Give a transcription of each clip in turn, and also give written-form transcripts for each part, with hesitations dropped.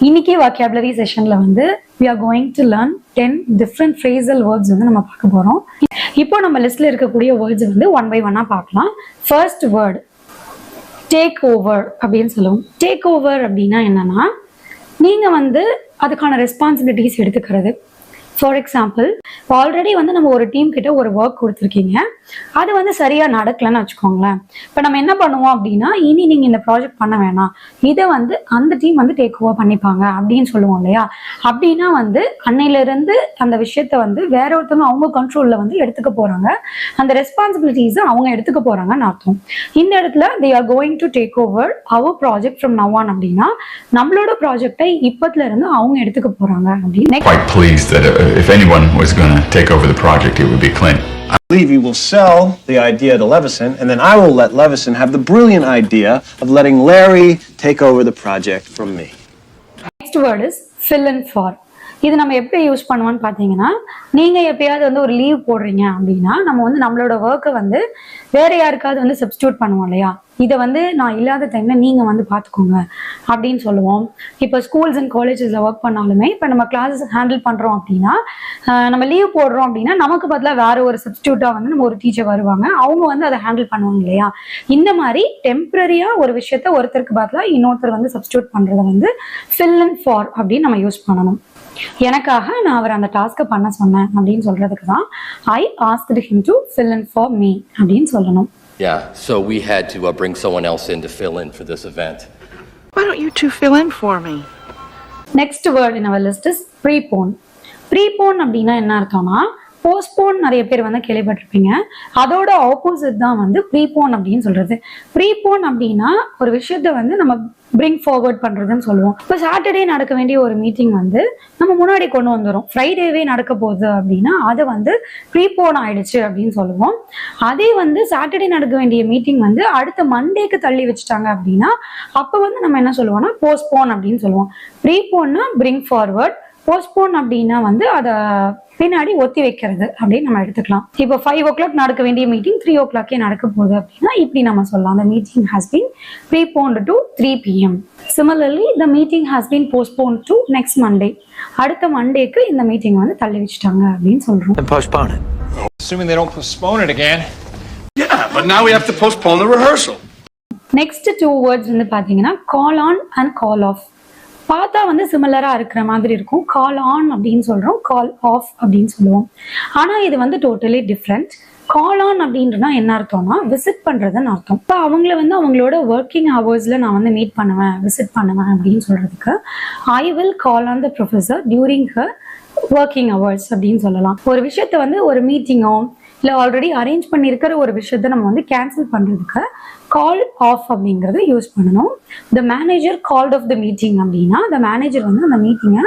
இன்னைக்கு vocabulary செஷன்ல வந்து we are going to learn 10 different phrasal words வந்து நம்ம பார்க்க போறோம். இப்போ நம்ம லிஸ்ட்ல இருக்கக்கூடிய வேர்ட்ஸ் வந்து ஒன் பை ஒன்னா பார்க்கலாம். ஃபர்ஸ்ட் வேர்ட் டேக் ஓவர் அப்படின்னு சொல்லுவோம். டேக் ஓவர் அப்படின்னா என்னன்னா, நீங்க வந்து அதுக்கான ரெஸ்பான்சிபிலிட்டிஸ் எடுத்துக்கிறது. ஃபார் எக்ஸாம்பிள், ஆல்ரெடி வந்து நம்ம ஒரு டீம் கிட்ட ஒரு ஒர்க் கொடுத்துருக்கீங்க, அது வந்து சரியா நடக்கலன்னு வச்சுக்கோங்களேன். இப்போ நம்ம என்ன பண்ணுவோம் அப்படின்னா, இனி நீங்க இந்த ப்ராஜெக்ட் பண்ண வேணாம், இதை வந்து அந்த டீம் வந்து டேக் ஓவர் பண்ணிப்பாங்க அப்படின்னு சொல்லுவோம் இல்லையா. அப்படின்னா வந்து அன்னையில இருந்து அந்த விஷயத்த வந்து வேற ஒருத்தவங்க அவங்க கண்ட்ரோல்ல வந்து எடுத்துக்க போறாங்க, அந்த ரெஸ்பான்சிபிலிட்டிஸ் அவங்க எடுத்துக்க போறாங்கன்னு அர்த்தம். இந்த இடத்துல they are going to take over our project from now on அப்படின்னா நம்மளோட ப்ராஜெக்டை இப்பத்துல இருந்து அவங்க எடுத்துக்க போறாங்க அப்படின்னு. Quite pleased that if anyone was going to take over the project, it would be Clint. I believe you will sell the idea to Levison, and then I will let Levison have the brilliant idea of letting Larry take over the project from me. Next word is fill in for. இது நம்ம எப்படி use பண்ணுவோம்னு பார்த்தீங்கன்னா, நீங்க எப்பயாவது வந்து ஒரு leave போடுறீங்க அப்படின்னா நம்ம வந்து நம்மளோட ஒர்க்கை வந்து வேற யாருக்காவது வந்து சப்ஸ்டியூட் பண்ணுவோம் இல்லையா. இதை வந்து நான் இல்லாத டைம்ல நீங்க வந்து பார்த்துக்கோங்க அப்படின்னு சொல்லுவோம். இப்போ ஸ்கூல்ஸ் அண்ட் காலேஜஸ்ல ஒர்க் பண்ணாலுமே இப்போ நம்ம கிளாஸஸ் ஹேண்டில் பண்றோம் அப்படின்னா, நம்ம லீவ் போடுறோம் அப்படின்னா நமக்கு பதிலாக வேற ஒரு சப்ஸ்டியூட்டா வந்து நம்ம ஒரு டீச்சர் வருவாங்க, அவங்க வந்து அதை ஹேண்டில் பண்ணுவாங்க இல்லையா. இந்த மாதிரி டெம்பரரியா ஒரு விஷயத்த ஒருத்தருக்கு பதிலாக இன்னொருத்தர் வந்து சப்ஸ்டியூட் பண்றதை வந்து fill in for அப்படின்னு நம்ம யூஸ் பண்ணணும். எனக்காக நான் அவர் அந்த டாஸ்கை பண்ண சொன்னேன் அப்படின்னு சொல்றதுக்கு தான் I asked him to fill in for me அப்படின்னு சொல்லணும். Yeah, so we had to bring someone else in to fill in for this event. Why don't you two fill in for me? Next word in our list is prepone. Prepone அப்படின்னா என்ன அர்த்தம்னா, postpone நிறைய பேர் வந்து கேள்விப்பட்டிருப்பீங்க, அதோட opposite தான் வந்து ப்ரீபோன் அப்படின்னு சொல்றது. ப்ரீபோன் அப்படின்னா ஒரு விஷயத்த வந்து நம்ம பிரிங் ஃபார்வர்ட் பண்றதுன்னு சொல்லுவோம். இப்போ சாட்டர்டே நடக்க வேண்டிய ஒரு மீட்டிங் வந்து நம்ம முன்னாடி கொண்டு வந்துடும், ஃப்ரைடேவே நடக்க போகுது அப்படின்னா அதை வந்து ப்ரீபோன் ஆயிடுச்சு அப்படின்னு சொல்லுவோம். அதே வந்து சாட்டர்டே நடக்க வேண்டிய மீட்டிங் வந்து அடுத்த மண்டேக்கு தள்ளி வச்சுட்டாங்க அப்படின்னா அப்போ வந்து நம்ம என்ன சொல்லுவோம்னா போஸ்ட்போன் அப்படின்னு சொல்லுவோம். ப்ரீபோன்னா பிரிங் ஃபார்வர்ட், போஸ்ட்போன் அப்படின்னா வந்து அதை பின்னாடி ஒத்தி வைக்கிறது அப்படின்னு நம்ம எடுத்துக்கலாம். இப்போ 5 o'clock நடக்க வேண்டிய மீட்டிங் 3 o'clock நடக்க போகுது அப்படின்னா இப்படி நம்ம சொல்லலாம், the meeting has been preponed to 3 p.m. Similarly, the meeting has been postponed to next Monday. அடுத்த மண்டேக்கு இந்த மீட்டிங் வந்து தள்ளி வச்சுட்டாங்க அப்படின்னு சொல்றோம். Then postpone it. Assuming they don't postpone it again. Yeah, but now we have to postpone the rehearsal. Next 2 words வந்து பாத்தீங்கன்னா call on and call off. பார்த்தா வந்து சிமிலரா இருக்கிற மாதிரி இருக்கும். கால் ஆன் அப்படின்னு சொல்றோம், கால் ஆஃப் அப்படின்னு சொல்லுவோம். ஆனா இது வந்து டோட்டலி டிஃப்ரெண்ட். கால் ஆன் அப்படின்றனா என்ன அர்த்தம்னா விசிட் பண்றதுன்னு அர்த்தம். இப்போ அவங்கள வந்து அவங்களோட ஒர்க்கிங் ஹவர்ஸ்ல நான் வந்து மீட் பண்ணுவேன், விசிட் பண்ணுவேன் அப்படின்னு சொல்றதுக்கு I will call on the professor during her working hours அப்படின்னு சொல்லலாம். ஒரு விஷயத்த வந்து ஒரு மீட்டிங்கோ இல்லை ஆல்ரெடி அரேஞ்ச் பண்ணியிருக்கிற ஒரு விஷயத்த நம்ம வந்து கேன்சல் பண்ணுறதுக்கு கால் ஆஃப் அப்படிங்கிறத யூஸ் பண்ணணும். The manager called off the meeting அப்படின்னா த மேனேஜர் வந்து அந்த மீட்டிங்கை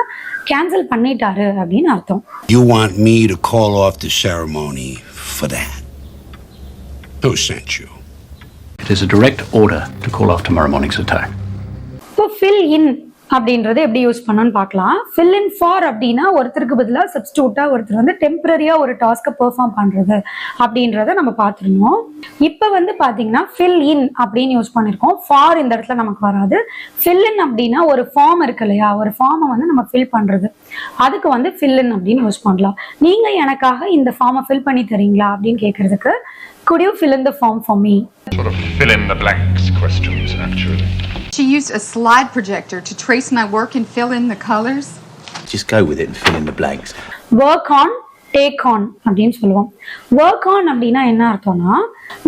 கேன்சல் பண்ணிட்டாரு அப்படின்னு அர்த்தம். You want me to call off the ceremony for that? Who sent you? It is a direct order to call off tomorrow morning's attack. இப்போ fill in அப்படின்றத எப்படி யூஸ் பண்ணணும்னு பார்க்கலாம். fill in for அப்படின்னா ஒருத்தருக்கு பதிலாக சப்ஸ்டியூட்டா ஒருத்தர் வந்து டெம்பரரியா ஒரு டாஸ்கை பெர்ஃபார்ம் பண்றது அப்படின்றத நம்ம பார்த்துருந்தோம். இப்போ வந்து பாத்தீங்கன்னா fill in அப்படின்னு யூஸ் பண்ணிருக்கோம். for இந்த இடத்துல நமக்கு வராது. fill in அப்படின்னா ஒரு ஃபார்ம் இருக்கு இல்லையா, ஒரு ஃபார்மை வந்து நம்ம ஃபில் பண்றது, அதுக்கு வந்து fill in அப்படின்னு யூஸ் பண்ணலாம். நீங்க எனக்காக இந்த ஃபார்மை ஃபில் பண்ணி தரீங்களா அப்படின்னு கேட்கறதுக்கு could you fill in the form for me? Sort of fill in the blanks questions, actually. She used a slide projector to trace my work and fill in the colors. Just go with it and fill in the blanks. Work on, take on அப்படின்னு சொல்லுவோம். Work on அப்படின்னா என்ன அர்த்தம்னா,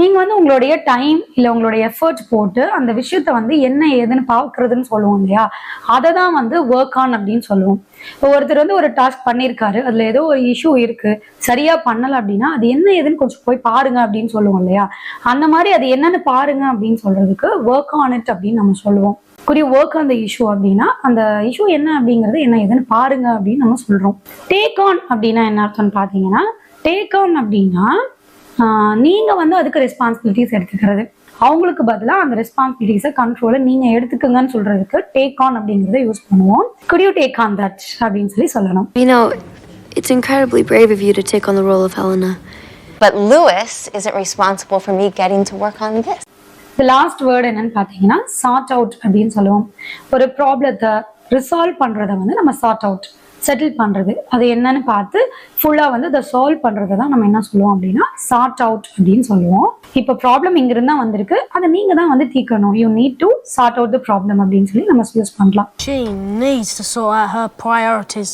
நீங்க வந்து உங்களுடைய time இல்லை உங்களுடைய எஃபர்ட் போட்டு அந்த விஷயத்த வந்து என்ன ஏதுன்னு பார்க்கறதுன்னு சொல்லுவோம் இல்லையா, அதை தான் வந்து ஒர்க் ஆன் அப்படின்னு சொல்லுவோம். இப்போ ஒருத்தர் வந்து ஒரு டாஸ்க் பண்ணியிருக்காரு, அதுல ஏதோ ஒரு இஷ்யூ இருக்கு, சரியா பண்ணல அப்படின்னா அது என்ன ஏதுன்னு கொஞ்சம் போய் பாருங்க அப்படின்னு சொல்லுவோம் இல்லையா. அந்த மாதிரி அது என்னன்னு பாருங்க அப்படின்னு சொல்றதுக்கு ஒர்க் ஆன் இட் அப்படின்னு நம்ம சொல்லுவோம். குறி ஒர்க் ஆன் த இஷ்யூ அப்படின்னா அந்த இஷ்யூ என்ன அப்படிங்கிறது என்ன ஏதுன்னு பாருங்க அப்படின்னு நம்ம சொல்றோம். டேக் ஆன் அப்படின்னா என்ன அர்த்தம்னு பாத்தீங்கன்னா, டேக் ஆன் அப்படின்னா நீங்க வந்து அதுக்கு ரெஸ்பான்சிபிலிட்டிஸ் எடுத்துக்கிறது, அவங்களுக்கு பதிலாக அந்த ரெஸ்பான்சிபிலிட்டிஸை கண்ட்ரோலை நீங்க எடுத்துக்கங்கன்னு சொல்றதுக்கு டேக் ஆன் அப்படிங்கறத யூஸ் பண்ணுவோம். could you take on that அப்படின்னு சொல்லணும். You know, it's incredibly brave of you to take on the role of Helena. But Lewis isn't responsible for me getting to work on this. The last word என்னன்னு பாத்தீங்கன்னா sort out அப்படின்னு சொல்லுவோம். ஒரு ப்ராப்ளத்தை resolve பண்றதை வந்து நம்ம sort out, settle பண்றது, அது என்னன்னு பார்த்து ஃபுல்லா வந்து அதை சால்வ் பண்றதை தான் நம்ம என்ன சொல்லுவோம் அப்படின்னா சார்ட் அவுட் அப்படின்னு சொல்லுவோம். இப்போ ப்ராப்ளம் இங்கிருந்தா வந்திருக்கு, அதை நீங்க தான் வந்து தீர்க்கணும். You need to sort out the problem அப்படின்னு சொல்லி நம்ம யூஸ் பண்ணலாம். She needs to sort out her priorities.